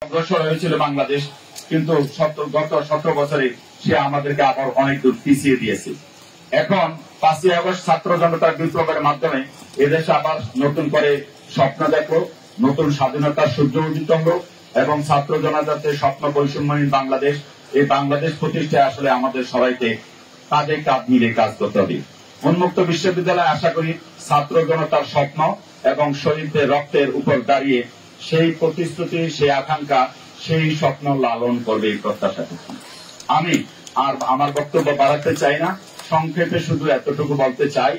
অগ্রসর হয়েছিল বাংলাদেশ, কিন্তু গত 17 বছরে সে আমাদেরকে আবার অনেক দূর পিছিয়ে দিয়েছে। এখন 5ই আগস্ট ছাত্র জনতার বিপ্লবের মাধ্যমে এদেশে আবার নতুন করে স্বপ্ন দেখো, নতুন স্বাধীনতার সূর্য উদিত হলো এবং ছাত্র জনতার স্বপ্ন বৈষম্যহীন বাংলাদেশ, এই বাংলাদেশ প্রতিষ্ঠায় আসলে আমাদের সবাইকে কাঁধে কাঁধ মিলে কাজ করতে হবে। উন্মুক্ত বিশ্ববিদ্যালয় আশা করি ছাত্র জনতার স্বপ্ন এবং শহীদদের রক্তের উপর দাঁড়িয়ে সেই প্রতিশ্রুতি, সেই আকাঙ্ক্ষা, সেই স্বপ্ন লালন করবে এই প্রত্যাশা। আমি আর আমার বক্তব্য বাড়াতে চাই না, সংক্ষেপে শুধু এতটুকু বলতে চাই,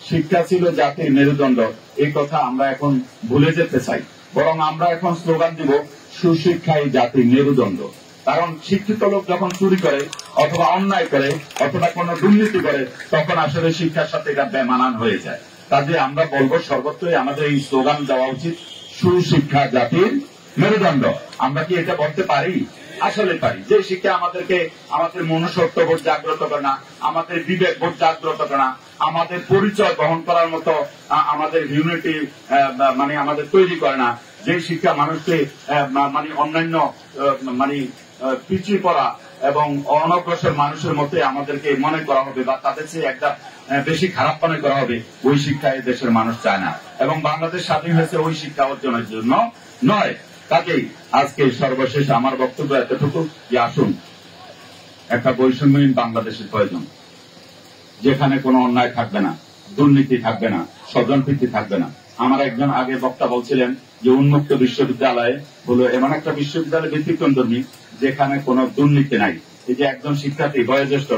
শিক্ষা ছিল জাতির মেরুদণ্ড, এই কথা আমরা এখন ভুলে যেতে চাই। বরং আমরা এখন স্লোগান দিব, সুশিক্ষাই জাতির মেরুদণ্ড। কারণ শিক্ষিত লোক যখন চুরি করে অথবা অন্যায় করে অথবা কোনো দুর্নীতি করে, তখন আসলে শিক্ষার সাথে এটা বেমানান হয়ে যায়। কাজে আমরা বলবো সর্বত্রই আমাদের এই স্লোগান দেওয়া উচিত, সুশিক্ষা জাতির মেরুদণ্ড। আমরা কি এটা বলতে পারি? আসলে পারি। যে শিক্ষা আমাদেরকে আমাদের মনুষ্যত্ববোধ জাগ্রত করে না, আমাদের বিবেক বোধ জাগ্রত করে না, আমাদের পরিচয় বহন করার মতো আমাদের ইউনিটি মানে আমাদের তৈরি করে না, যে শিক্ষা মানুষকে মানে অন্যান্য মানে পিছিয়ে পড়া এবং অনগ্রসর মানুষের মধ্যে আমাদেরকে মনে করা হবে বা তাদের চেয়ে একটা বেশি খারাপ মনে করা হবে, ওই শিক্ষা এই দেশের মানুষ চায় না এবং বাংলাদেশ স্বাধীন হয়েছে ওই শিক্ষা অর্জনের জন্য নয়। কাজেই আজকে সর্বশেষ আমার বক্তব্য এতটুকু যে আসুন, একটা বৈষম্যহীন বাংলাদেশের প্রয়োজন, যেখানে কোনো অন্যায় থাকবে না, দুর্নীতি থাকবে না, স্বজনপ্রীতি থাকবে না। আমার একজন আগে বক্তা বলছিলেন যে উন্মুক্ত বিশ্ববিদ্যালয় হলো এমন একটা বিশ্ববিদ্যালয় ব্যতিক্রমধর্মী যেখানে কোনো দুর্নীতি নাই। এই যে একজন শিক্ষার্থী বয়োজ্যেষ্ঠ